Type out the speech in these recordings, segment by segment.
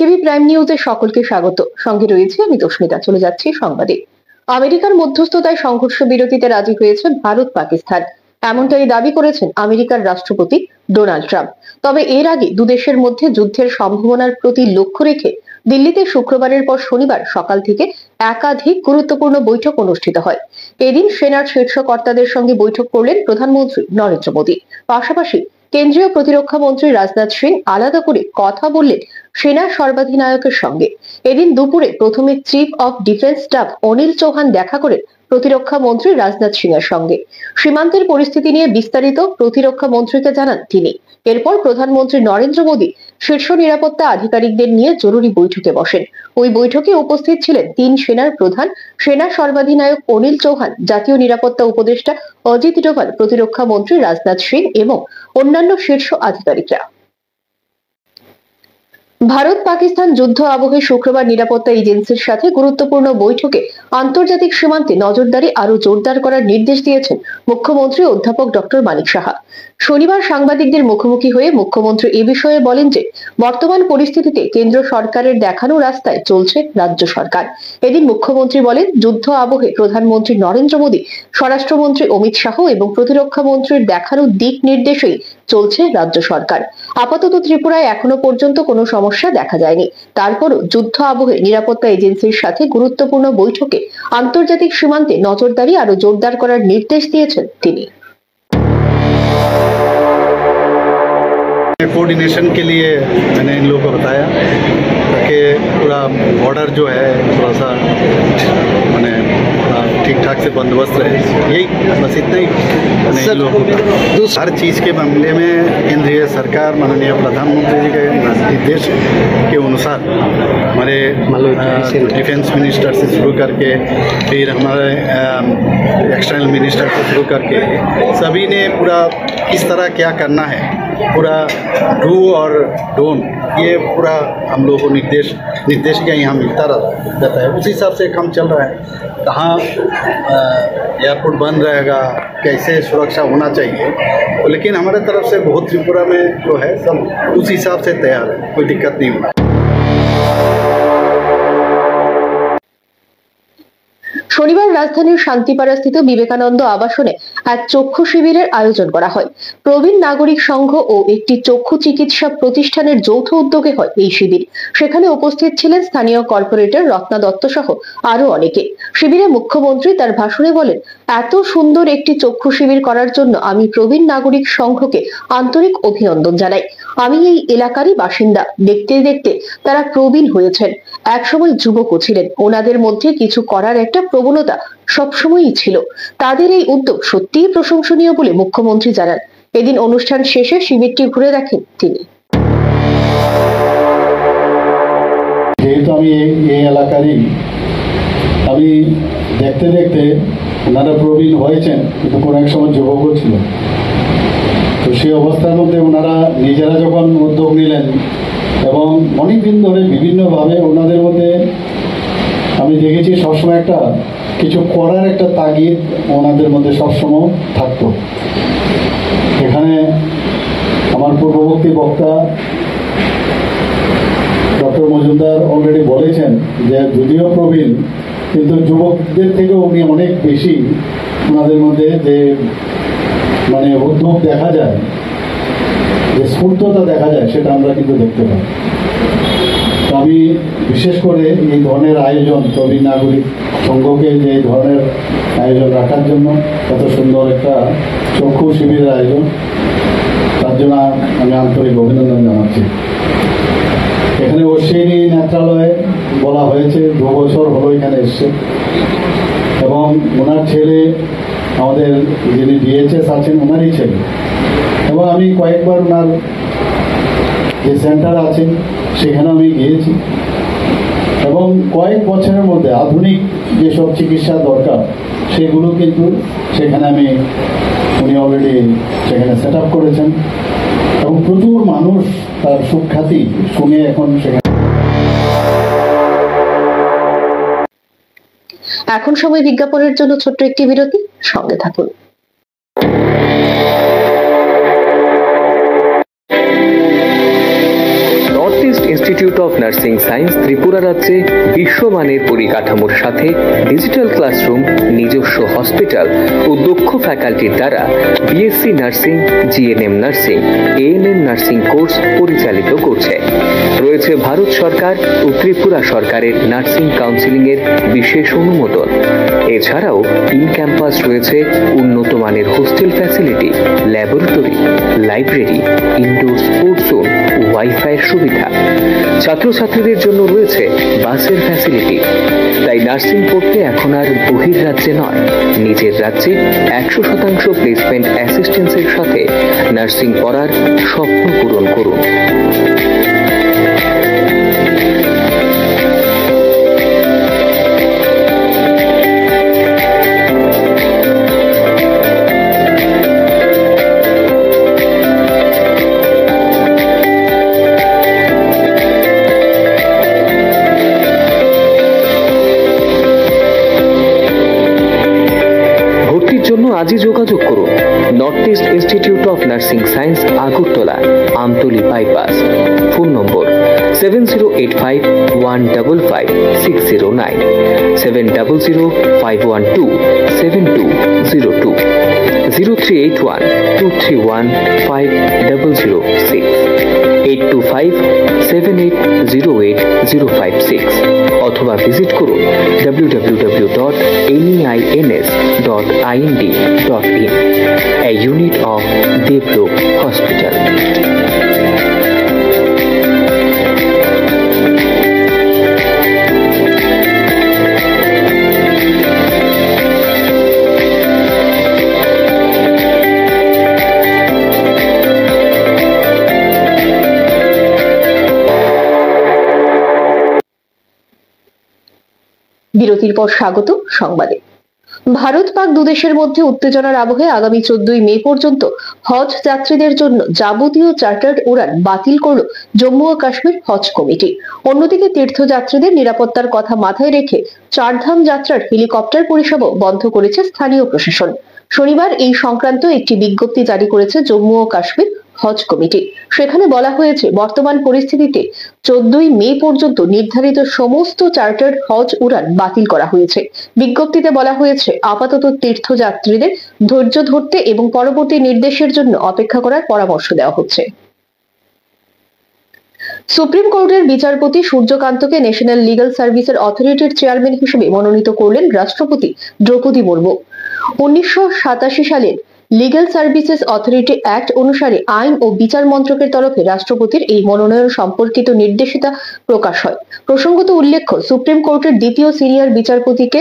একেবি prime নিউজে সকলকে স্বাগত। সঙ্গে রয়েছে আমি তস্মিতা। চলে যাচ্ছি সংবাদে। আমেরিকার মধ্যস্থতায় সংঘর্ষ বিরতিতে রাজি হয়েছে ভারত পাকিস্তান, এমনটাই দাবি করেছেন আমেরিকার রাষ্ট্রপতি ডোনাল্ড ট্রাম্প। তবে এর আগে দুদেশের মধ্যে যুদ্ধের সম্ভাবনার প্রতি লক্ষ্য রেখে দিল্লিতে শুক্রবারের পর শনিবার সকাল থেকে একাধিক গুরুত্বপূর্ণ বৈঠক অনুষ্ঠিত হয়। এদিন সেনার শীর্ষ কর্তাদের সঙ্গে বৈঠক করলেন প্রধানমন্ত্রী নরেন্দ্র মোদী। পাশাপাশি কেন্দ্রীয় প্রতিরক্ষা মন্ত্রী রাজনাথ সিং আলাদা করে কথা বললেন সেনা সর্বাধিনায়কের সঙ্গে। এদিন দুপুরে প্রথমে chief of defence staff Anil Chauhan দেখা করে প্রতিরক্ষা মন্ত্রী রাজনাথ সিং এর সঙ্গে সীমান্তের পরিস্থিতি নিয়ে বিস্তারিত প্রতিরক্ষা মন্ত্রীকে জানান তিনি। এরপর প্রধানমন্ত্রী নরেন্দ্র মোদী শীর্ষ নিরাপত্তা আধিকারিকদের নিয়ে জরুরি বৈঠকে বসেন। ওই বৈঠকে উপস্থিত ছিলেন তিন সেনার প্রধান, সেনা সর্বাধিনায়ক অনিল চৌহান, জাতীয় নিরাপত্তা উপদেষ্টা অজিত ডোভাল, প্রতিরক্ষা মন্ত্রী রাজনাথ সিং এবং অন্যান্য শীর্ষ আধিকারিকরা। ভারত পাকিস্তান যুদ্ধ আবহে শুক্রবার নিরাপত্তা এজেন্সির সাথে গুরুত্বপূর্ণ বৈঠকে আন্তর্জাতিক সীমান্তে নজরদারি আরো জোরদার করার নির্দেশ দিয়েছেন মুখ্যমন্ত্রী অধ্যাপক ডক্টর মানিক সাহা। শনিবার সাংবাদিকদের মুখোমুখি হয়ে মুখ্যমন্ত্রী এ বিষয়ে বলেন যে বর্তমান পরিস্থিতিতে কেন্দ্র সরকারের দেখানো রাস্তায় চলছে রাজ্য সরকার। এদিন মুখ্যমন্ত্রী বলেন, যুদ্ধ আবহে প্রধানমন্ত্রী নরেন্দ্র মোদী, স্বরাষ্ট্রমন্ত্রী অমিত শাহ এবং প্রতিরক্ষা মন্ত্রীর দেখানো দিক নির্দেশেই চলছে রাজ্য সরকার। আপাতত ত্রিপুরায় এখনো পর্যন্ত কোনো সমস্যা দেখা যায়নি। তারপরও যুদ্ধ আবহে নিরাপত্তা এজেন্সির সাথে গুরুত্বপূর্ণ বৈঠকে আন্তর্জাতিক সীমান্তে নজরদারি আরো জোরদার করার নির্দেশ দিয়েছেন তিনি। कोऑर्डिनेशन के लिए मैंने इन लोगों को बताया ताकि पूरा बॉर्डर जो है थोड़ा सा मैंने ठीक ठाक से बंदोबस्त रहे। यही बस इतना ही मैंने इन लोगों को हर चीज़ के मामले में केंद्रीय सरकार माननीय प्रधानमंत्री जी के निर्देश के अनुसार हमारे डिफेंस मिनिस्टर से शुरू करके फिर हमारे एक्सटर्नल मिनिस्टर से शुरू करके सभी ने पूरा किस तरह क्या करना है, पूरा डू और डोंट, ये पूरा हम लोगों को निर्देश का यहाँ मिलता रहता है। उस हिसाब से काम चल रहा है। कहाँ एयरपोर्ट बंद रहेगा, कैसे सुरक्षा होना चाहिए, लेकिन हमारे तरफ से बहुत त्रिपुरा में जो है सब उस हिसाब से तैयार है, कोई दिक्कत नहीं होना। শনিবার রাজধানীর শান্তিপাড়াস্থিত বিবেকানন্দ আবাসনে এক চক্ষু শিবিরের আয়োজন করা হয়। প্রবীণ নাগরিক সংঘ ও একটি চক্ষু চিকিৎসা প্রতিষ্ঠানের যৌথ উদ্যোগে হয় এই শিবির। সেখানে উপস্থিত ছিলেন স্থানীয় কর্পোরেটর রত্না দত্ত সহ আরো অনেকে। শিবিরে মুখ্যমন্ত্রী তার ভাষণে বলেন, এত সুন্দর একটি চক্ষু শিবির করার জন্য আমি প্রবীণ নাগরিক সংঘকে আন্তরিক অভিনন্দন জানাই। আমি এই এলাকারই বাসিন্দা। দেখতে দেখতে তারা প্রবীণ হয়েছেন, একসময় যুবকও ছিলেন। ওনাদের মধ্যে কিছু করার একটা প্রবণতা সবসময়ই ছিল। তাদের এই উদ্যোগ সত্যিই প্রশংসনীয় বলে মুখ্যমন্ত্রী জানান। এদিন অনুষ্ঠান শেষে শিবিরটি ঘুরে দেখেন তিনি। যেহেতু আমি এই এলাকারই, আমি দেখতে দেখতে ওনারা প্রবীণ হয়েছেন, কিন্তু কোনো এক সময় যুবকও ছিল। তো সেই অবস্থার মধ্যে ওনারা নিজেরা যখন উদ্যোগ নিলেন এবং অনেকদিন ধরে বিভিন্নভাবে ওনাদের মধ্যে আমি দেখেছি সবসময় একটা কিছু করার একটা তাগিদ ওনাদের মধ্যে সবসময় থাকতো। এখানে আমার পূর্ববর্তী বক্তা ডক্টর মজুমদার অলরেডি বলেছেন যে যদিও প্রবীণ, কিন্তু যুবকদের থেকেও উনি অনেক বেশি ওনাদের মধ্যে যে মানে উদ্যোগ দেখা যায়, যে স্ফূর্ততা দেখা যায়, সেটা আমরা কিন্তু দেখতে পাই। আমি বিশেষ করে এই ধরনের আয়োজন, প্রবীণ নাগরিক সংঘকে যে এই ধরনের আয়োজন রাখার জন্য, এত সুন্দর একটা চক্ষু শিবিরের আয়োজন, তার জন্য আমি আন্তরিক অভিনন্দন জানাচ্ছি। এখানে অশ্বিনী নেত্রালয়ে বলা হয়েছে 2 বছর হলো এখানে এসছে এবং ওনার ছেলে আমাদের যিনি ডিএচএস আছেন ওনারই ছেলে, এবং আমি কয়েকবার ওনার যে সেন্টার আছে সেখানে আমি গিয়েছি এবং কয়েক বছরের মধ্যে আধুনিক যেসব চিকিৎসা দরকার সেগুলো কিন্তু সেখানে উনি অলরেডি সেখানে সেট আপ করেছেন এবং প্রচুর মানুষ তার সুখ্যাতি শুনে এখন সেখানে। এখন সময় বিজ্ঞাপনের জন্য ছোট্ট একটি বিরতি, সঙ্গে থাকুন। Institute of nursing science Tripura রাজ্যে বিশ্বমানের পরিকাঠামোর সাথে ডিজিটাল ক্লাসরুম, নিজস্ব হসপিটাল ও দক্ষ ফ্যাকাল্টির দ্বারা BSc nursing, GNM nursing, ANM nursing course পরিচালিত করছে। রয়েছে ভারত সরকার ও ত্রিপুরা সরকারের নার্সিং কাউন্সিলিং এর বিশেষ অনুমোদন। এছাড়াও ইন ক্যাম্পাস রয়েছে উন্নত মানের hostel facility, laboratory, library, indoor sports zone, ওয়াইফাইয়ের সুবিধা। ছাত্রছাত্রীদের জন্য রয়েছে বাসের ফ্যাসিলিটি। তাই নার্সিং পড়তে এখন আর বহির্রাজ্যে নয়, নিজের রাজ্যে 100% প্লেসমেন্ট অ্যাসিস্ট্যান্সের সাথে নার্সিং পড়ার স্বপ্ন পূরণ করুন। জন্য আজই যোগাযোগ করুন north east institute of nursing science, Agartala, Amtali bypass. Phone নম্বর 7085155609, 7005127202, 0381231506, 8257808056 অথবা ভিজিট করুন www.neins.ind.in, a unit of Devlook Hospital. বিরতির পর স্বাগত সংবাদে। ভারত পাক দুদেশের মধ্যে উত্তেজনার আবহে আগামী 14 মে পর্যন্ত হজ যাত্রীদের জন্য যাবতীয় চার্টার্ড উড়ান বাতিল করল জম্মু ও কাশ্মীর হজ কমিটি। অন্যদিকে তীর্থযাত্রীদের নিরাপত্তার কথা মাথায় রেখে চারধাম যাত্রার হেলিকপ্টার পরিষেবাও বন্ধ করেছে স্থানীয় প্রশাসন। শনিবার এই সংক্রান্ত একটি বিজ্ঞপ্তি জারি করেছে জম্মু ও কাশ্মীর হজ কমিটি। সেখানে বলা হয়েছে, বর্তমান পরিস্থিতিতে 14 মে পর্যন্ত নির্ধারিত সমস্ত চার্টার্ড হজ উড়ান বাতিল করা হয়েছে। বিজ্ঞপ্তিতে বলা হয়েছে, আপাতত তীর্থযাত্রীদের ধৈর্য ধরতে এবং পরবর্তী নির্দেশের জন্য অপেক্ষা করার পরামর্শ দেওয়া হচ্ছে। সুপ্রিম কোর্টের বিচারপতি সূর্যকান্তকে ন্যাশনাল লিগ্যাল সার্ভিসেস অথরিটির চেয়ারম্যান হিসেবে মনোনীত করলেন রাষ্ট্রপতি দ্রৌপদী মুর্মু। 1987 সালের লিগ্যাল সার্ভিসেস অথরিটি অ্যাক্ট অনুসারে আইন ও বিচার মন্ত্রকের তরফে রাষ্ট্রপতির এই মনোনয়ন সম্পর্কিত নির্দেশিকা প্রকাশ হয়। প্রসঙ্গত উল্লেখ্য, সুপ্রিম কোর্টের দ্বিতীয় সিনিয়র বিচারপতিকে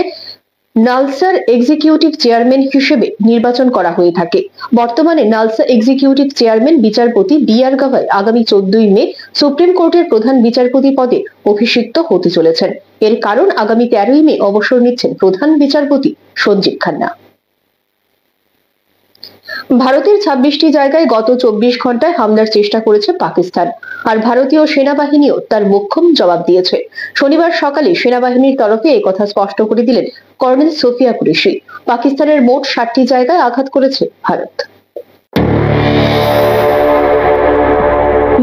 নালসার এক্সিকিউটিভ চেয়ারম্যান হিসেবে নির্বাচন করা হয়ে থাকে। বর্তমানে নালসা এক্সিকিউটিভ চেয়ারম্যান বিচারপতি বি.আর. গাভাই আগামী 14 মে সুপ্রিম কোর্টের প্রধান বিচারপতি পদে অভিষিক্ত হতে চলেছেন। এর কারণ, আগামী 13 মে অবসর নিচ্ছেন প্রধান বিচারপতি সঞ্জীব খান্না। ভারতের 26টি জায়গায় গত 24 ঘন্টায় হামলার চেষ্টা করেছে পাকিস্তান, আর ভারতীয় সেনাবাহিনীও তার মোক্ষম জবাব দিয়েছে। শনিবার সকালে সেনাবাহিনীর তরফে একথা স্পষ্ট করে দিলেন কর্নেল সোফিয়া কুরেশি। পাকিস্তানের মোট 60টি জায়গায় আঘাত করেছে ভারত।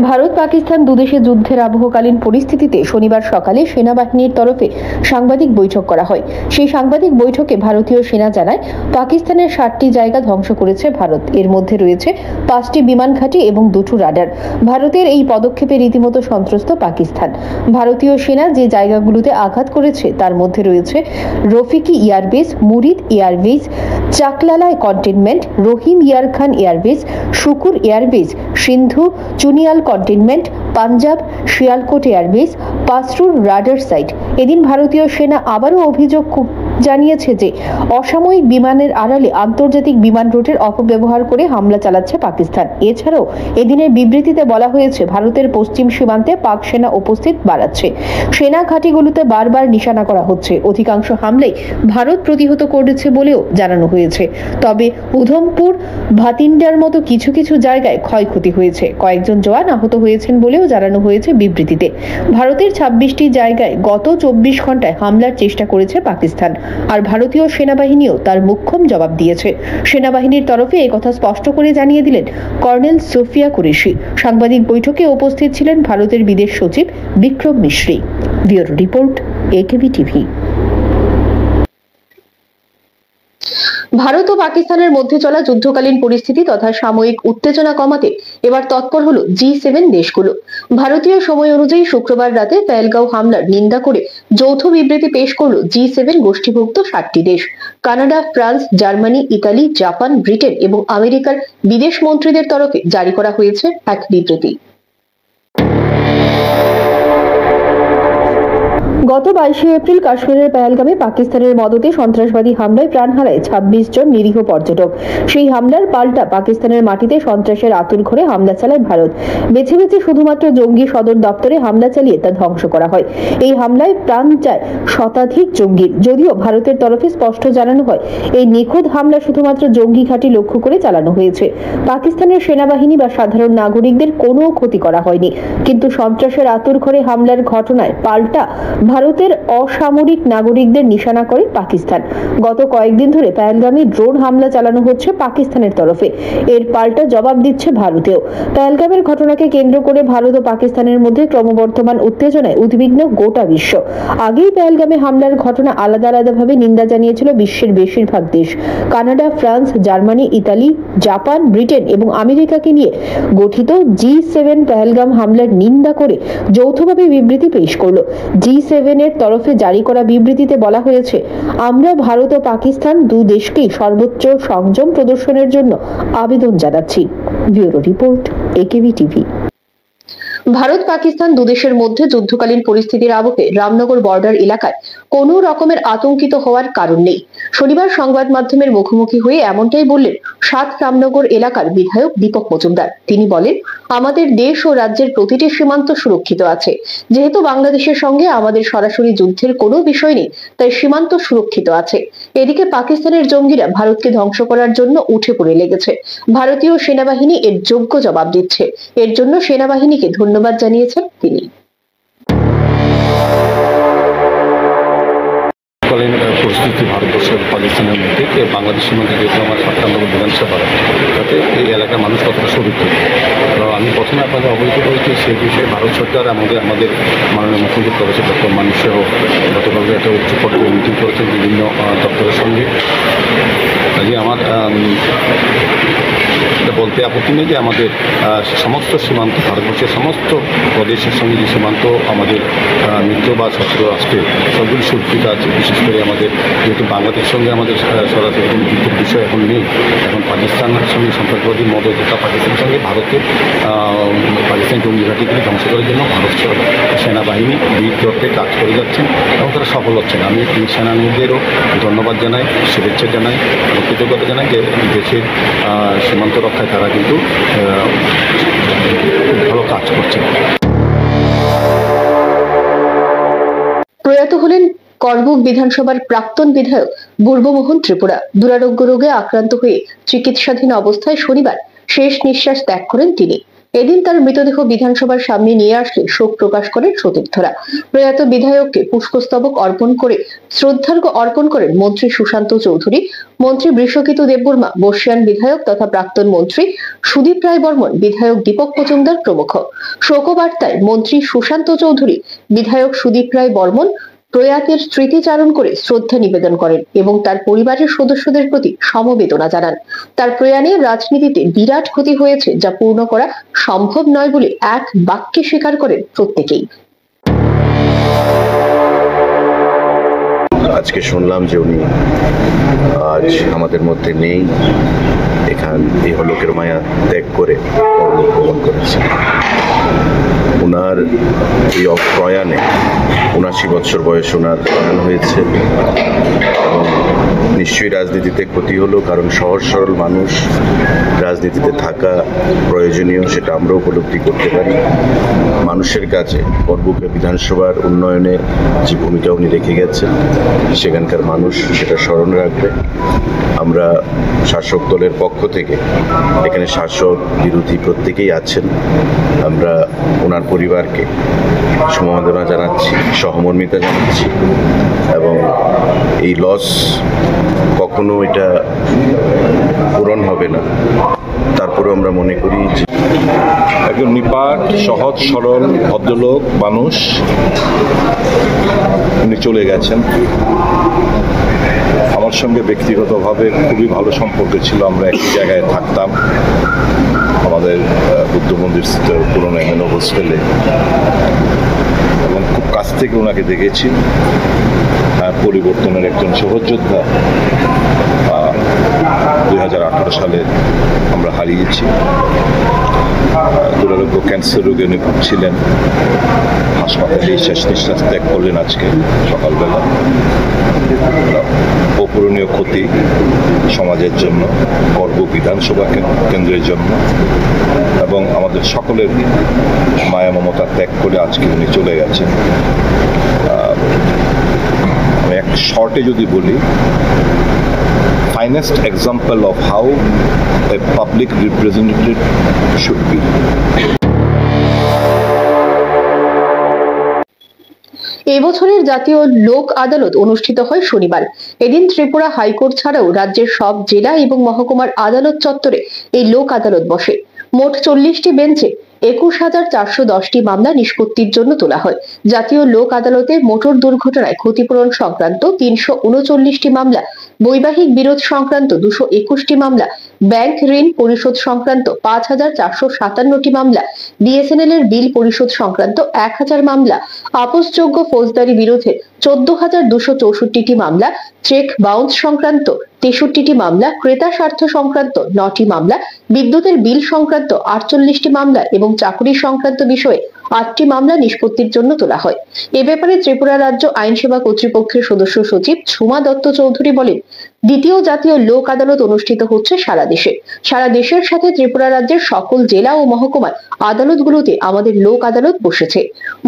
ভারত পাকিস্তান দুদেশের যুদ্ধের আবহকালীন পরিস্থিতিতে শনিবার সকালে সেনাবাহিনীর তরফে সাংবাদিক বৈঠক করা হয়। সেই সাংবাদিক বৈঠকে ভারতীয় সেনা জানায়, পাকিস্তানের 60টি জায়গা ধ্বংস করেছে ভারত। এর মধ্যে রয়েছে 5টি বিমান ঘাঁটি এবং 2টি রাডার। ভারতের এই পদক্ষেপে রীতিমতো সন্ত্রস্ত পাকিস্তান। ভারতীয় সেনা যে জায়গাগুলোতে আঘাত করেছে তার মধ্যে রয়েছে Rafiqui airbase, Murid airbase, Chaklala cantonment, Rahim Yar Khan airbase, Sukkur airbase, Sindh Chunian cantonment, Punjab Sialkot airbase, Pasrur radar site. এদিন ভারতীয় সেনা আবারও অভিযোগ জানিয়েছে যে অসামরিক বিমানের আড়ালে আন্তর্জাতিক বিমান রুটের অপব্যবহার করে হামলা চালাচ্ছে পাকিস্তান। এছাড়াও এদিনের বিবৃতিতে বলা হয়েছে, ভারতের পশ্চিম সীমান্তে পাক সেনা উপস্থিত বাড়াচ্ছে। সেনা ঘাঁটিগুলোতে বারবার নিশানা করা হচ্ছে। অধিকাংশ হামলাই ভারত প্রতিহত করেছে বলেও জানানো হয়েছে। তবে উধমপুর, ভাতিন্ডার মতো কিছু কিছু জায়গায় ক্ষয়ক্ষতি হয়েছে। কয়েকজন জওয়ান আহত হয়েছেন বলেও জানানো হয়েছে বিবৃতিতে। ভারতের 26টি জায়গায় গত 24 ঘন্টায় হামলার চেষ্টা করেছে পাকিস্তান। আর ভারতীয় সেনাবাহিনীও তার মুখ্যম জবাব দিয়েছে। সেনাবাহিনীর তরফে একথা স্পষ্ট করে জানিয়ে দিলেন কর্নেল সোফিয়া কুরেশি। সাংবাদিক বৈঠকে উপস্থিত ছিলেন ভারতের বিদেশ সচিব Vikram Misri. Bureau report, AKB TV. Bharat ও পাকিস্তানের মধ্যে চলা যুদ্ধকালীন পরিস্থিতি তথা সাময়িক উত্তেজনা কমাতে এবার তৎপর হলো G7 দেশগুলো। ভারতীয় সময় অনুযায়ী শুক্রবার রাতে পেহেলগাঁও হামলার নিন্দা করে যৌথ বিবৃতি পেশ করলো G7 গোষ্ঠীভুক্ত 7টি দেশ। Canada, France, Germany, Italy, Japan, Britain এবং আমেরিকার বিদেশ মন্ত্রীদের তরফে জারি করা হয়েছে এক বিবৃতি। গত 22 এপ্রিল কাশ্মীরের পেহেলগামে পাকিস্তানের মদতে সন্ত্রাসবাদী হামলায় প্রাণ হারায় 26 জন নিরীহ পর্যটক। সেই হামলার পাল্টা পাকিস্তানের মাটিতে সন্ত্রাসের আঁতুড়ঘরে হামলা চালায় ভারত। বেছে বেছে শুধুমাত্র জঙ্গি সদর দপ্তরে হামলা চালিয়ে তা ধ্বংস করা হয়। এই হামলায় প্রাণ যায় শতাধিক জঙ্গির। যদিও ভারতের তরফে স্পষ্ট জানানো হয় এই নিখুঁত হামলা শুধুমাত্র জঙ্গি ঘাঁটি লক্ষ্য করে চালানো হয়েছে। পাকিস্তানের সেনাবাহিনী বা সাধারণ নাগরিকদের কোনো ক্ষতি করা হয়নি। কিন্তু সন্ত্রাসের আঁতুড়ঘরে হামলার ঘটনায় পাল্টা ভারতের অসামরিক নাগরিকদের নিশানা করে পাকিস্তান। গত কয়েকদিন ধরে পেহেলগামে ড্রোন হামলা চালানো হচ্ছে পাকিস্তানের তরফে। এর পাল্টা জবাব দিচ্ছে ভারতেও। পেহেলগামের ঘটনাকে কেন্দ্র করে ভারত ও পাকিস্তানের মধ্যে ক্রমবর্ধমান উত্তেজনায় উদ্বিগ্ন গোটা বিশ্ব। আগেই পেহেলগামে হামলার ঘটনা আলাদা আলাদাভাবে নিন্দা জানিয়েছিল বিশ্বের বেশিরভাগ দেশ। Canada, France, Germany, Italy, Japan, Britain এবং আমেরিকাকে নিয়ে গঠিত G7 পেহেলগাম হামলার নিন্দা করে যৌথভাবে বিবৃতি পেশ করলো। G7 এর তরফে জারি করা বিবৃতিতে বলা হয়েছে, আমরা ভারত ও পাকিস্তান দু দেশকেই সর্বোচ্চ সংযম প্রদর্শনের জন্য আবেদন জানাচ্ছি। Bureau report, AKB TV. Bharat Pakistan দুদেশের মধ্যে যুদ্ধকালীন পরিস্থিতির আবহে রামনগর বর্ডার এলাকায় কোনো রকমের আতঙ্কিত হওয়ার কারণ নেই। শনিবার সংবাদ মাধ্যমের মুখোমুখি হয়ে এমনটাই বললেন 7 রামনগর এলাকার বিধায়ক দীপক মজুমদার। তিনি বলেন, আমাদের দেশ ও রাজ্যের প্রতিটি সীমান্ত সুরক্ষিত আছে। যেহেতু বাংলাদেশের সঙ্গে আমাদের সরাসরি যুদ্ধের কোনো বিষয় নেই, তাই সীমান্ত সুরক্ষিত আছে। এদিকে পাকিস্তানের জঙ্গিরা ভারতকে ধ্বংস করার জন্য উঠে পড়ে লেগেছে। ভারতীয় সেনাবাহিনী এর যোগ্য জবাব দিচ্ছে। এর জন্য সেনাবাহিনীকে ধন্যবাদ জানিয়েছেন তিনি। পরিস্থিতি ভারতবর্ষের পাকিস্তানের মধ্যে বাংলাদেশ সীমান্তে যেহেতু আমার 7 নম্বর বিধানসভা, তাতে এই এলাকার মানুষ কতটা সুরক্ষিত। আমি প্রথমে আপনাদের অবহিত করেছি সেই বিষয়ে ভারত সরকার আমাদের মাননীয় মুখ্যমন্ত্রী প্রফেসর ডক্টর মানিক শাহ গতকালকে একটা উচ্চ পর্যায়ে মিটিং করেছেন বিভিন্ন দপ্তরের সঙ্গে। কাজে আমার বলতে আপত্তি নেই যে আমাদের সমস্ত সীমান্ত, ভারতবর্ষের সমস্ত প্রদেশের সঙ্গে যে সীমান্ত আমাদের মিত্র বা শত্রু রাষ্ট্রের সবগুলি সুরক্ষিত আছে। বিশেষ করে আমাদের যেহেতু বাংলাদেশের সঙ্গে আমাদের সরাসরি কোনো যুদ্ধের বিষয় এখন নেই, এখন পাকিস্তানের সঙ্গে সন্ত্রাসবাদী মদত তথা পাকিস্তানের সঙ্গে ভারতের পাকিস্তান জঙ্গি ঘাঁটিগুলি ধ্বংস করার জন্য ভারত সেনাবাহিনী বীরত্বে কাজ করে যাচ্ছেন এবং তারা সফল হচ্ছেন। আমি এই সেনানীদেরও ধন্যবাদ জানাই, শুভেচ্ছা জানাই এবং কৃতজ্ঞতা জানাই যে দেশের সীমান্ত রক্ষায় তারা কিন্তু ভালো কাজ করছে। প্রয়াত হলেন করবুক বিধানসভার প্রাক্তন বিধায়ক বুর্বমোহন ত্রিপুরা। দুরারোগ্য রোগে আক্রান্ত হয়ে চিকিৎসাধীন অবস্থায় শনিবার শেষ নিঃশ্বাস ত্যাগ করেন তিনি। এদিন তার মৃতদেহ বিধানসভার সামনে নিয়ে আসলে শোক প্রকাশ করেন সতীর্থরা। প্রয়াত বিধায়ককে পুষ্পস্তবক অর্পণ করে শ্রদ্ধার্ঘ অর্পণ করেন মন্ত্রী সুশান্ত চৌধুরী, মন্ত্রী বৃষকেতু দেববর্মা, বর্ষিয়ান বিধায়ক তথা প্রাক্তন মন্ত্রী সুদীপ রায় বর্মন, বিধায়ক দীপক মজুমদার প্রমুখ। শোকবার্তায় মন্ত্রী সুশান্ত চৌধুরী বিধায়ক সুদীপ রায় বর্মন প্রয়াতের স্মৃতিচারণ করে শ্রদ্ধা নিবেদন করেন এবং তার পরিবারের সদস্যদের প্রতি সমবেদনা জানান। তার প্রয়াণে রাজনীতিতে বিরাট ক্ষতি হয়েছে, যা পূর্ণ করা সম্ভব নয় বলে এক বাক্যে স্বীকার করেন প্রত্যেকেই। আজকে শুনলাম যে উনি আজ আমাদের মধ্যে নেই, এই লোকের মায়া ত্যাগ করে পরলোক গমন করেছেন। ওনার এই প্রয়াণে ৭৯ বছর বয়স ওনার প্রয়াণ হয়েছে এবং নিশ্চয়ই রাজনীতিতে ক্ষতি হলো, কারণ সহজ সরল মানুষ রাজনীতিতে থাকা প্রয়োজনীয়, সেটা আমরা উপলব্ধি করতে পারি। মানুষের কাছে বরগুনা বিধানসভার উন্নয়নে যে ভূমিকা উনি রেখে গেছেন, সেখানকার মানুষ সেটা স্মরণ রাখবে। আমরা শাসক দলের পক্ষ থেকে, এখানে শাসক বিরোধী প্রত্যেকেই আছেন, আমরা ওনার পরিবারকে সমবেদনা জানাচ্ছি, সহমর্মিতা জানাচ্ছি, এবং এই লস কখনো এটা পূরণ হবে না। তারপরেও আমরা মনে করি যে একজন নিপাট, সহজ সরল ভদ্রলোক মানুষ, উনি চলে গেছেন। আমার সঙ্গে ব্যক্তিগতভাবে খুবই ভালো সম্পর্ক ছিল, আমরা একই জায়গায় থাকতাম আমাদের বুদ্ধ মন্দির স্থিত পুরনো এমএনও হোস্টেলে, এবং খুব কাছ থেকে ওনাকে দেখেছি। পরিবর্তনের একজন সহযোদ্ধা 2018 সালে আমরা হারিয়েছি। দুরারোগ্য ক্যান্সার রোগে উনি ভুগছিলেন, হাসপাতালে শেষ নিঃশ্বাস ত্যাগ করলেন আজকে সকালবেলা। অপূরণীয় ক্ষতি সমাজের জন্য, বরগুনা বিধানসভা কেন্দ্রের জন্য, এবং আমাদের সকলের মায়া মমতা ত্যাগ করে আজকে উনি চলে গেছেন। এক শর্টে যদি বলি, finest example of how a public representative should be. এবছরের জাতীয় লোক আদালত অনুষ্ঠিত হয় শনিবার। এদিন ত্রিপুরা হাইকোর্ট ছাড়াও রাজ্যের সব জেলা এবং মহকুমার আদালত চত্বরে এই লোক আদালত বসে। মোট 40টি বেঞ্চে 21,410টি মামলা নিষ্পত্তির জন্য তোলা হয়। জাতীয় লোক আদালতে মোটর দুর্ঘটনায় ক্ষতিপূরণ সংক্রান্ত 339টি মামলা, বৈবাহিক বিরোধ সংক্রান্ত 221টি মামলা, ব্যাংক ঋণ পরিশোধ সংক্রান্ত 5,457টি মামলা, বিএসএনএল এর বিল পরিশোধ সংক্রান্ত 1000 মামলা, আপোষযোগ্য ফৌজদারি বিরোধে 14,264টি মামলা, চেক বাউন্স সংক্রান্ত 63টি মামলা, ক্রেতা স্বার্থ সংক্রান্ত 9টি মামলা, বিদ্যুতের বিল সংক্রান্ত 48টি মামলা এবং চাকরি সংক্রান্ত বিষয়ে 8টি মামলা নিষ্পত্তির জন্য তোলা হয়। এ ব্যাপারে ত্রিপুরা রাজ্য আইন সেবা কর্তৃপক্ষের সদস্য সচিব ঝুমা দত্ত চৌধুরী বলেন, দ্বিতীয় জাতীয় লোক আদালত অনুষ্ঠিত হচ্ছে সারা দেশে। সারা দেশের সাথে ত্রিপুরা রাজ্যের সকল জেলা ও মহকুমার আদালতগুলোতে আমাদের লোক আদালত বসেছে।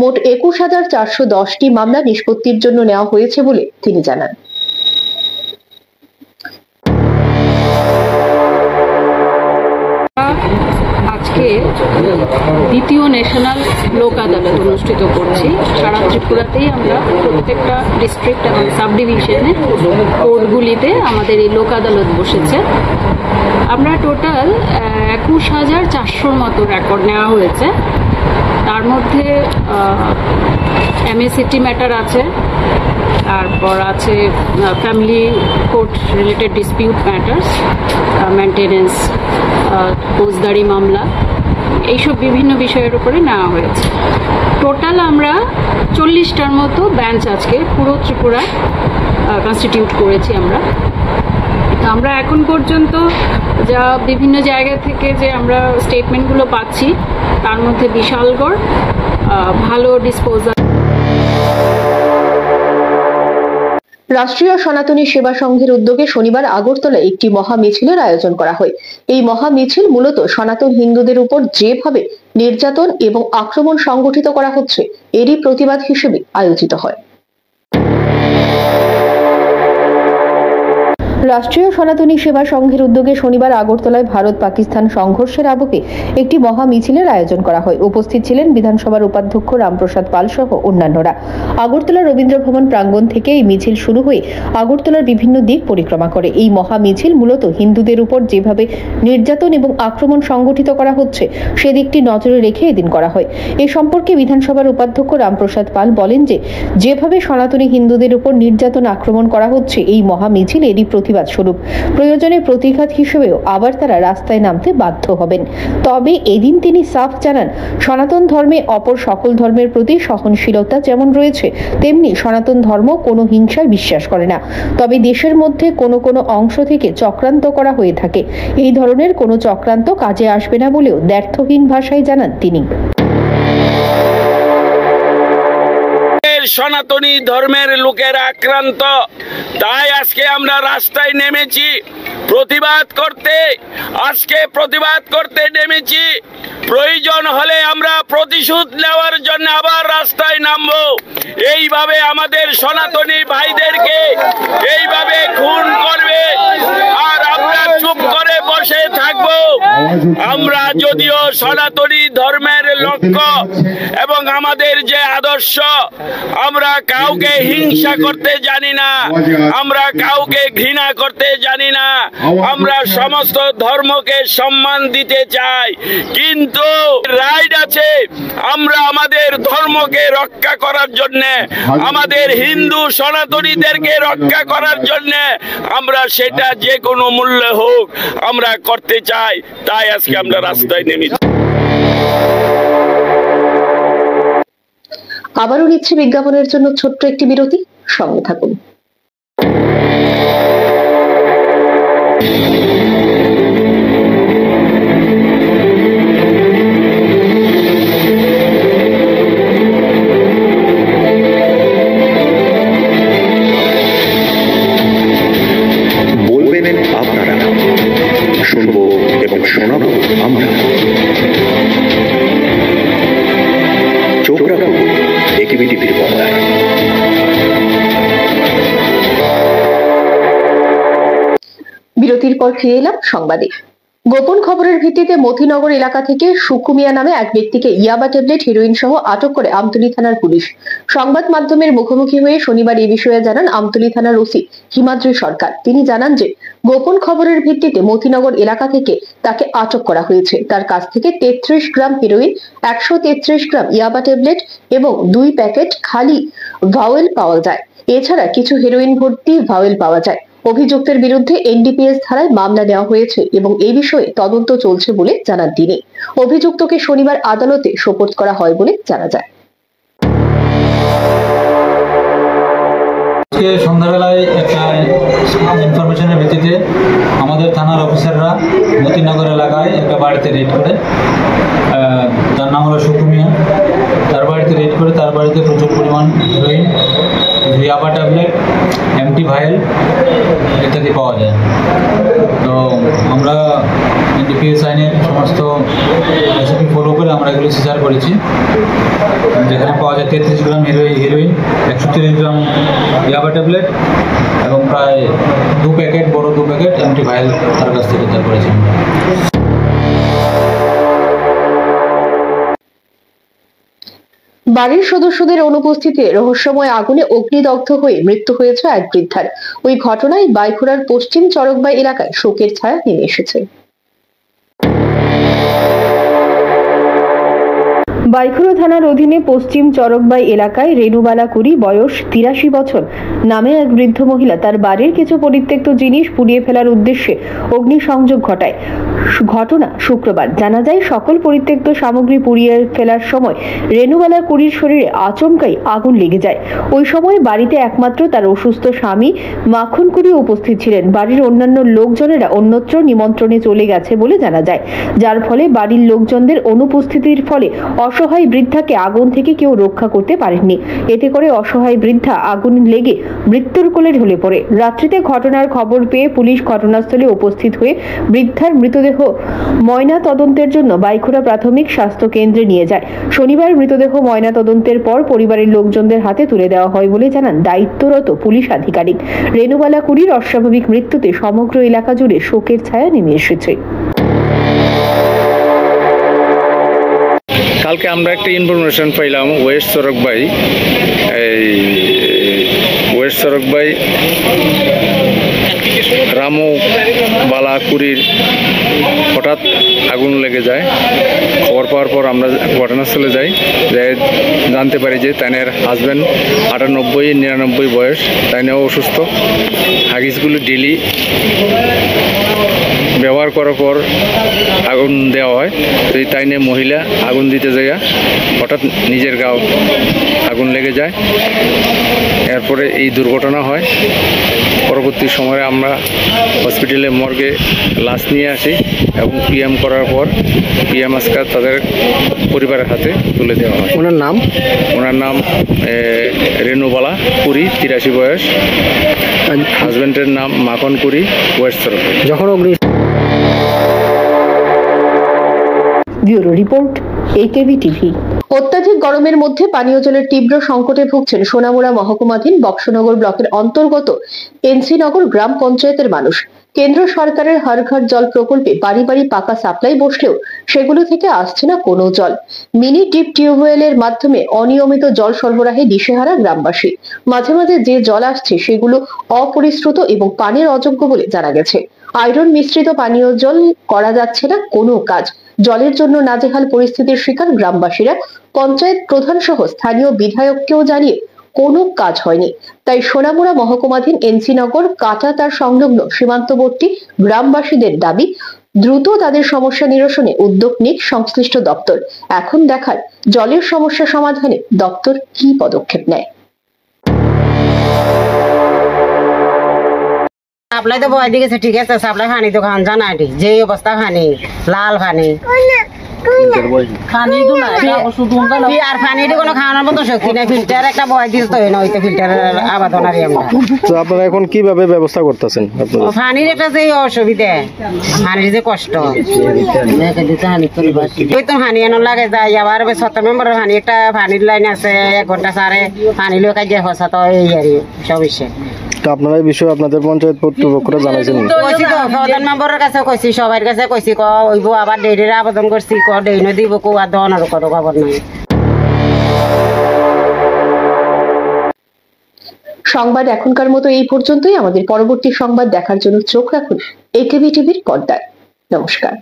মোট 21,410টি মামলা নিষ্পত্তির জন্য নেওয়া হয়েছে বলে তিনি জানান। আজকে দ্বিতীয় ন্যাশনাল লোক আদালত অনুষ্ঠিত করছি। সারা ত্রিপুরাতেই আমরা প্রত্যেকটা ডিস্ট্রিক্ট এবং সাব ডিভিশনে কোর্টগুলিতে আমাদের এই লোক আদালত বসেছে। আমরা টোটাল 21,400 মতো রেকর্ড নেওয়া হয়েছে। তার মধ্যে এমএসিটি ম্যাটার আছে, তারপর আছে family court related dispute matters, maintenance, ফৌজদারি মামলা, এইসব বিভিন্ন বিষয়ের উপরে নেওয়া হয়েছে। টোটাল আমরা 40টার মতো বেঞ্চ আজকে পুরো ত্রিপুরা কনস্টিটিউট করেছি আমরা। তো আমরা এখন পর্যন্ত যা বিভিন্ন জায়গা থেকে যে আমরা স্টেটমেন্টগুলো পাচ্ছি, তার মধ্যে বিশালগড় ভালো ডিসপোজাল। রাষ্ট্রীয় সনাতনী সেবা সংঘের উদ্যোগে শনিবার আগরতলায় একটি মহা মিছিলের আয়োজন করা হয়। এই মহা মিছিল মূলত সনাতন হিন্দুদের উপর যেভাবে নির্যাতন এবং আক্রমণ সংগঠিত করা হচ্ছে, এরই প্রতিবাদ হিসেবে আয়োজিত হয়। রাষ্ট্রীয় সনাতনী সেবা সংঘের উদ্যোগে শনিবার আগরতলায় ভারত পাকিস্তান সংঘর্ষের আবহে একটি মহা মিছিলের আয়োজন করা হয়। উপস্থিত ছিলেন বিধানসভার উপাধ্যক্ষ রামপ্রসাদ পাল সহ অন্যান্যরা। আগরতলা রবীন্দ্র ভবন প্রাঙ্গণ থেকে এই মিছিল শুরু হয়ে আগরতলার বিভিন্ন দিক পরিক্রমা করে। এই মহা মিছিল মূলত হিন্দুদের উপর যেভাবে নির্যাতন এবং আক্রমণ সংগঠিত করা হচ্ছে, সেদিকটি নজরে রেখে এদিন করা হয়। এ সম্পর্কে বিধানসভার উপাধ্যক্ষ রামপ্রসাদ পাল বলেন যে, যেভাবে সনাতনী হিন্দুদের উপর নির্যাতন আক্রমণ করা হচ্ছে, এই মহা মিছিল এরই প্রতিবাদ স্বরূপ। প্রয়োজনে প্রতিঘাত হিসেবেও আবার তারা রাস্তায় নামতে বাধ্য হবেন। তবে এদিন তিনি সাফ জানান, সনাতন ধর্মে অপর সকল ধর্মের প্রতি সহনশীলতা যেমন রয়েছে, তেমনি সনাতন ধর্ম কোনো হিংসায় বিশ্বাস করে না। তবে দেশের মধ্যে কোনো কোনো অংশ থেকে চক্রান্ত করা হয়ে থাকে। এই ধরনের কোনো চক্রান্ত কাজে আসবে না বলেও দ্ব্যর্থহীন ভাষায় জানান তিনি। আমাদের সনাতনী ধর্মের লোকেরা আক্রান্ত। তাই আজকে আমরা রাস্তায় নেমেছি প্রতিবাদ করতে। প্রতিবাদ করতে নেমেছি। প্রয়োজন হলে আমরা প্রতিশোধ নেওয়ার জন্য আবার রাস্তায় নামবো। এইভাবে আমাদের সনাতনী ভাইদেরকে এইভাবে খুন করবে আর আমরা চুপ করে বসে থাকবো? আমরা যদিও সনাতনী ধর্মের লক্ষ্য এবং আমাদের যে আদর্শ, আমরা কাউকে হিংসা করতে জানি না, আমরা কাউকে ঘৃণা করতে জানি না, আমরা সমস্ত ধর্মকে সম্মান দিতে চাই। কিন্তু রাইট আছে আমরা আমাদের ধর্মকে রক্ষা করার জন্য, আমাদের হিন্দু সনাতনীদেরকে রক্ষা করার জন্য আমরা সেটা যে কোনো মূল্যে হোক আমরা করতে চাই। তাই আজকে আমরা রাস্তায় নেমেছি। আবারও নিচ্ছে বিজ্ঞাপনের জন্য ছোট্ট একটি বিরতি, সঙ্গে থাকুন। বলবেন আপনারা, শুনবো এবং শোনাবো আমরা। চোখ রাখবো একেবি টিভির পর্দায়। বিরতির পর ফিরে এলাম সংবাদে। গোপন খবরের ভিত্তিতে মতিনগর এলাকা থেকে সুকু মিয়া নামে এক ব্যক্তিকে ইয়াবা ট্যাবলেট, হেরোইন সহ আটক করে আমতলী থানার পুলিশ। সংবাদ মাধ্যমের মুখোমুখি হয়ে শনিবার এই বিষয়ে জানান আমতলী থানার ওসি হিমাদ্রি সরকার। তিনি জানান যে গোপন খবরের ভিত্তিতে মতিনগর এলাকা থেকে তাকে আটক করা হয়েছে। তার কাছ থেকে 33 গ্রাম হেরোইন, 133 গ্রাম ইয়াবা ট্যাবলেট এবং 2 প্যাকেট খালি ভাওয়েল পাওয়া যায়। এছাড়া কিছু হেরোইন ভর্তি ভাওয়েল পাওয়া যায়। অভিযুক্তের বিরুদ্ধে এনডিপিএস ধারায় মামলা নেওয়া হয়েছে এবং এই বিষয়ে তদন্ত চলছে বলে জানান তিনি। অভিযুক্তকে শনিবার আদালতে সোপর্দ করা হয় বলে জানা যায়। সন্ধ্যাবেলায় একটা ইনফরমেশনের ভিত্তিতে আমাদের থানার অফিসাররা মতিনগর এলাকায় একটা বাড়িতে রেড করে, তার নাম হলো সুকু মিয়া, তার বাড়িতে রেড করে তার বাড়িতে প্রচুর পরিমাণ হেরোইন, ইয়াবা ট্যাবলেট, এমটি ভাইল ইত্যাদি পাওয়া যায়। তো আমরা এনডিপিএস আইনের সমস্ত রেসিপি ফলো করে আমরা এগুলো সিজার করেছি। যেখানে পাওয়া যায় 33 গ্রাম হেরোইন, 130 গ্রাম ইয়াবা ট্যাবলেট এবং প্রায় 2 প্যাকেট, বড় 2 প্যাকেট এমটি ভাইল তার কাছ থেকে উদ্ধার করেছি। বাড়ির সদস্যদের অনুপস্থিতিতে রহস্যময় আগুনে অগ্নিদগ্ধ হয়ে মৃত্যু হয়েছে এক বৃদ্ধার। ওই ঘটনায় বাইখুড়ার পশ্চিম চরকবাই এলাকায় শোকের ছায়া নেমে এসেছে। বাইখুড়া থানার অধীনে পশ্চিম চরকবাই এলাকায় রেনুবালা কুরি, বয়স 83 বছর নামে এক বৃদ্ধ মহিলা তার বাড়ির কিছু পরিত্যক্ত জিনিস পুড়িয়ে ফেলার উদ্দেশ্যে অগ্নিসংযোগ ঘটায়। ঘটনা শুক্রবার। জানা যায় সকল পরিত্যক্ত সামগ্রী পুড়িয়ে ফেলার সময় রেনুবালা কুরির শরীরে আচমকাই আগুন লেগে যায়। ওই সময় বাড়িতে একমাত্র তার অসুস্থ স্বামী মাখন কুরি উপস্থিত ছিলেন। বাড়ির অন্যান্য লোকজনেরা অন্যত্র নিমন্ত্রণে চলে গেছে বলে জানা যায়, যার ফলে বাড়ির লোকজনদের অনুপস্থিতির ফলে অসহায় বৃদ্ধাকে আগুন থেকে কেউ রক্ষা করতে পারেননি। এতে করে অসহায় বৃদ্ধা আগুন লেগে মৃত্যুর কোলে ঢলে পড়ে। রাত্রিতে ঘটনার খবর পেয়ে পুলিশ ঘটনাস্থলে উপস্থিত হয়ে বৃদ্ধার মৃতদেহ ময়না তদন্তের জন্য বাইখুড়া প্রাথমিক স্বাস্থ্য কেন্দ্রে নিয়ে যায়। শনিবার মৃতদেহ ময়না তদন্তের পর পরিবারের লোকজনদের হাতে তুলে দেওয়া হয় বলে জানান দায়িত্বরত পুলিশ আধিকারিক। রেনুবালা কুরির অস্বাভাবিক মৃত্যুতে সমগ্র এলাকা জুড়ে শোকের ছায়া নেমে এসেছে। কালকে আমরা একটা ইনফরমেশন পাইলাম ওয়েস্ট চরকবাই রামু বালা কুরির হঠাৎ আগুন লেগে যায়। খবর পাওয়ার পর আমরা ঘটনাস্থলে যাই, জানতে পারি যে তাইনের হাজব্যান্ড 98-99 বয়স, তাইনেও অসুস্থ। হাগিসগুলো ডেলি ব্যবহার করার পর আগুন দেওয়া হয়। তো এই তাইনে মহিলা আগুন দিতে যায়, হঠাৎ নিজের গাও আগুন লেগে যায়। এরপরে এই দুর্ঘটনা হয়। পরবর্তী পরবর্তী সময়ে আমরা হসপিটালে মর্গে লাশ নিয়ে আসি এবং পিএম করার পর পিএম আজকাল তাদের পরিবারের হাতে তুলে দেওয়া হয়। ওনার নাম রেণুবালা পুরী, 83 বয়স। হাজব্যান্ডের নাম মাখন পুরী, ওয়েস্ট তরফে। যখন অগ্নি ব্যুরো রিপোর্ট, AKB টিভি। অত্যাধিক গরমের মধ্যে পানীয় জলের তীব্র সংকটে ভুগছেন সোনামুড়া মহকুমাধীন বক্সনগর ব্লকের অন্তর্গত এনসিনগর গ্রাম পঞ্চায়েতের মানুষ। কেন্দ্র সরকারের হর ঘর জল প্রকল্পে বাড়ি বাড়ি পাকা সাপ্লাই বসলেও সেগুলো থেকে আসছে না কোনো জল। মিনি ডিপ টিউবওয়েলের মাধ্যমে অনিয়মিত জল সরবরাহে দিশেহারা গ্রামবাসী। মাঝে মাঝে যে জল আসছে সেগুলো অপরিশ্রুত এবং পানির অযোগ্য বলে জানা গেছে। আয়রন মিশ্রিত পানীয় জল করা যাচ্ছে না কোনো কাজ। জলের জন্য নাজেহাল পরিস্থিতির শিকার গ্রামবাসীরা। পঞ্চায়েত প্রধান সহ স্থানীয় বিধায়ককেও জানিয়ে কোনো কাজ হয়নি। তাই সোনামুড়া মহকুমাধীন এনসিনগর কাটা তার সংলগ্ন সীমান্তবর্তী গ্রামবাসীদের দাবি দ্রুত তাদের সমস্যা নিরসনে উদ্যোগ নিক সংশ্লিষ্ট দপ্তর। এখন দেখার জলের সমস্যা সমাধানে দপ্তর কি পদক্ষেপ নেয়। সাপ্লাই তো বয় দিকে ঠিক আছে, সাপ্লাই পানি তো খান জানা যে অবস্থা পানি লাল পানি আর পানিটি কোনো খাওয়ানোর মতো শক্তি নেই। ফিল্টার একটা বয় দিতে তো হয়তো ফিল্টারের আবাদনারি আমরা। তো আপনারা এখন কিভাবে ব্যবস্থা করতেছেন? পানির একটা যে অসুবিধা, পানির যে কষ্ট, ওই তো পানি এনে লাগে যায়। আবার 7 নম্বরের পানি একটা পানির লাইন আছে, 1 ঘন্টা সারে পানি লোক গিয়ে হসা তো এই আর সমস্যা। তো আপনারা এই বিষয়ে আপনাদের পঞ্চায়েত কর্তৃপক্ষরা জানাইছেন? কইছি তো প্রধান মেম্বারের কাছে কইছি, সবার কাছে কইছি, ওইব আবার ডেইরির আবেদন করছি, ডেই ন দিব কো আর দন আর কত খবর নাই। সংবাদ এখনকার মতো এই পর্যন্তই। আমাদের পরবর্তী সংবাদ দেখার জন্য চোখ রাখুন AKB টিভির পর্দায়। নমস্কার।